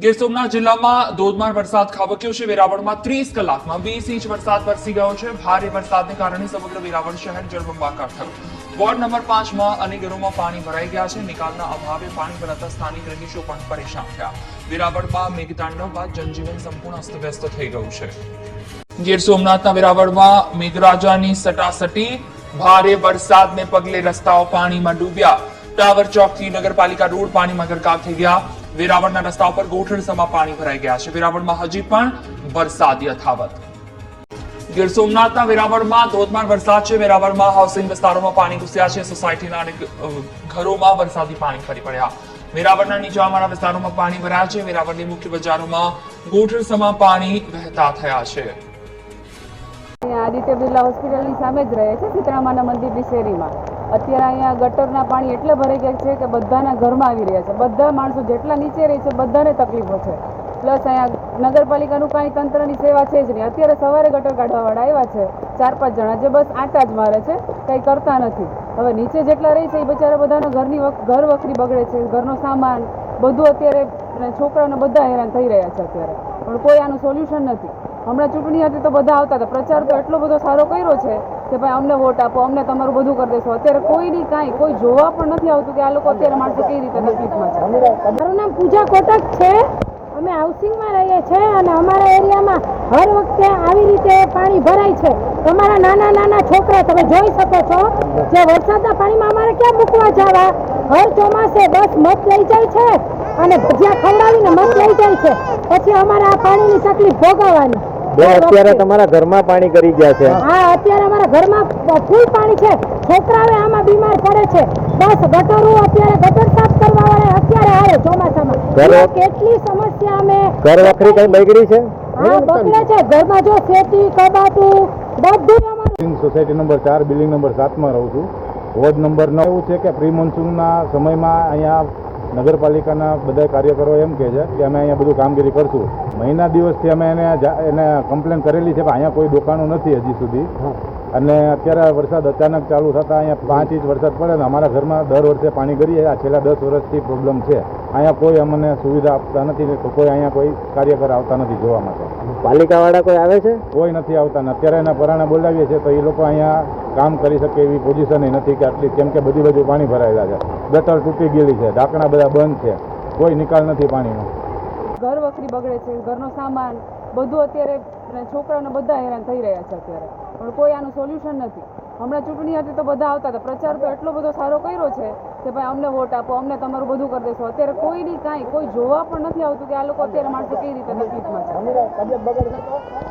ગીર સોમનાથ જિલ્લામાં ધોધમાર વરસાદ ખાબક્યો છે। વેરાવળમાં 30 કલાકમાં 20 ઇંચ વરસાદ વરસી ગયો છે। ભારે વરસાદને કારણે સમગ્ર વેરાવળ શહેર જળબંબાકાર થયું। વોર્ડ નંબર 5માં અનેક ઘરોમાં પાણી ભરાઈ ગયા છે। નિકાલના અભાવે પાણી ભરાતા સ્થાનિક રહીશો પણ પરેશાન થયા। વેરાવળમાં મેઘતાંડવ બાદ જનજીવન સંપૂર્ણ અસ્તવ્યસ્ત થઈ ગયું છે। ગીર સોમનાથના વેરાવળમાં મેઘરાજાની સટાસટી। ભારે વરસાદને પગલે રસ્તાઓ પાણીમાં ડૂબ્યા। ટાવર ચોકથી નગરપાલિકા રોડ પાણીમાં ગરકાવ થઈ ગયા। વેરાવળના રસ્તા પર ગોઠણસમાં પાણી ભરાઈ ગયા છે। વેરાવળમાં હજી પણ વરસાદ યથાવત। ગીર સોમનાથના વેરાવળમાં ધોધમાર વરસાદ છે। વેરાવળમાં હાઉસિંગ વિસ્તારોમાં પાણી ઘૂસ્યા છે। સોસાયટીના અનેક ઘરોમાં વરસાદી પાણી ફરી પડ્યા। વેરાવળના નીચાણવાળા વિસ્તારોમાં પાણી ભરાયા છે। વેરાવળની મુખ્ય બજારોમાં ગોઠણસમાં પાણી વહેતા થયા છે। આદિત્ય બિરલા હોસ્પિટલની સામે જ રહે છે, સીતરામાના મંદિરની શેરીમાં। અત્યારે અહીંયા ગટરના પાણી એટલે ભરાઈ ગયા છે કે બધાના ઘરમાં આવી રહ્યા છે। બધા માણસો જેટલા નીચે રહે છે બધાને તકલીફો છે। પ્લસ અહીંયા નગરપાલિકાનું કાંઈ તંત્રની સેવા છે જ નહીં। અત્યારે સવારે ગટર કાઢવાવાળા આવ્યા છે 4-5 જણા, જે બસ આંટા જ મારે છે, કંઈ કરતા નથી। હવે નીચે જેટલા રહે છે એ બચારા બધાના ઘર વખરી બગડે છે, ઘરનો સામાન બધું અત્યારે છોકરાઓને બધા હેરાન થઈ રહ્યા છે અત્યારે, પણ કોઈ આનું સોલ્યુશન નથી। હમણાં ચૂંટણી હતી તો બધા આવતા હતા, પ્રચાર તો એટલો બધો સારો કર્યો છે કે ભાઈ અમને વોટ આપો, અમને તમારું બધું કરી દેશો। અત્યારે કોઈની કાંઈ કોઈ જોવા પણ નથી આવતું કે આ લોકો અત્યારે માણસો કઈ રીતે તકલીફમાં છે। મારું નામ પૂજા કોટક છે। અમે હાઉસિંગમાં રહીએ છીએ અને અમારા એરિયામાં હર વખતે આવી રીતે પાણી ભરાય છે। તમારા નાના નાના છોકરા તમે જોઈ શકો છો, જે વરસાદના પાણીમાં અમારે ક્યાં મૂકવા જવા? હર ચોમાસે બસ મત લઈ જાય છે અને ભજીયા ખવડાવીને મત લઈ જાય છે, પછી અમારે આ પાણીની તકલીફ ભોગવવાની। અત્યારે તમારા ઘરમાં પાણી કરી ગયા છે? હા, અત્યારે અમારા ઘરમાં ફૂલ પાણી છે। છોકરાઓ આમાં બીમાર પડે છે। બસ ગટરો અત્યારે ગટર સાફ કરવા વાળા અત્યારે આવે ચોમાસામાં, કેટલી સમસ્યા અમે ઘર વખરી કઈ બગડી છે? હા, બગડે છે। ઘરમાં જો સેટી કબાટું બધું અમારું। સોસાયટી નંબર 4 બિલ્ડિંગ નંબર 7માં રહું છું। વોર્ડ નંબર 9 એવું છે કે પ્રી મોન્સૂનના સમયમાં અહીંયા નગરપાલિકાના બધા કાર્યકરો એમ કહે છે કે અમે અહીંયા બધું કામગીરી કરશું। મહિના દિવસથી અમે એને કમ્પ્લેન કરેલી છે, પણ અહીંયા કોઈ દુકાનો નથી હજી સુધી। અને અત્યારે વરસાદ અચાનક ચાલુ થતાં અહીંયા 5 ઇંચ વરસાદ પડે ને અમારા ઘરમાં દર વર્ષે પાણી ગરીએ। આ છેલ્લા 10 વર્ષથી પ્રોબ્લેમ છે। અહીંયા કોઈ અમને સુવિધા આપતા નથી, કોઈ અહીંયા કોઈ કાર્યકર આવતા નથી જોવા માટે। પાલિકાવાળા કોઈ આવે છે? કોઈ નથી આવતા ને અત્યારે એના પરાણે બોલાવીએ છીએ તો એ લોકો અહીંયા કામ કરી શકે એવી પોઝિશન નથી કે આટલી, કેમ કે બધી બાજુ પાણી ભરાયેલા છે, ગટર તૂટી ગયેલી છે, ઢાંકણા બધા બંધ છે, કોઈ નિકાલ નથી પાણીનો। ઘર વખરી બગડે છે, ઘરનો સામાન બધું અત્યારે છોકરાઓને બધા હેરાન થઈ રહ્યા છે અત્યારે, પણ કોઈ આનું સોલ્યુશન નથી। હમણાં ચૂંટણી હતી તો બધા આવતા હતા, પ્રચાર તો એટલો બધો સારો કર્યો છે કે ભાઈ અમને વોટ આપો, અમને તમારું બધું કરી દેશો। અત્યારે કોઈની કાંઈ કોઈ જોવા પણ નથી આવતું કે આ લોકો અત્યારે માણસો કઈ રીતે તકલીફમાં છે।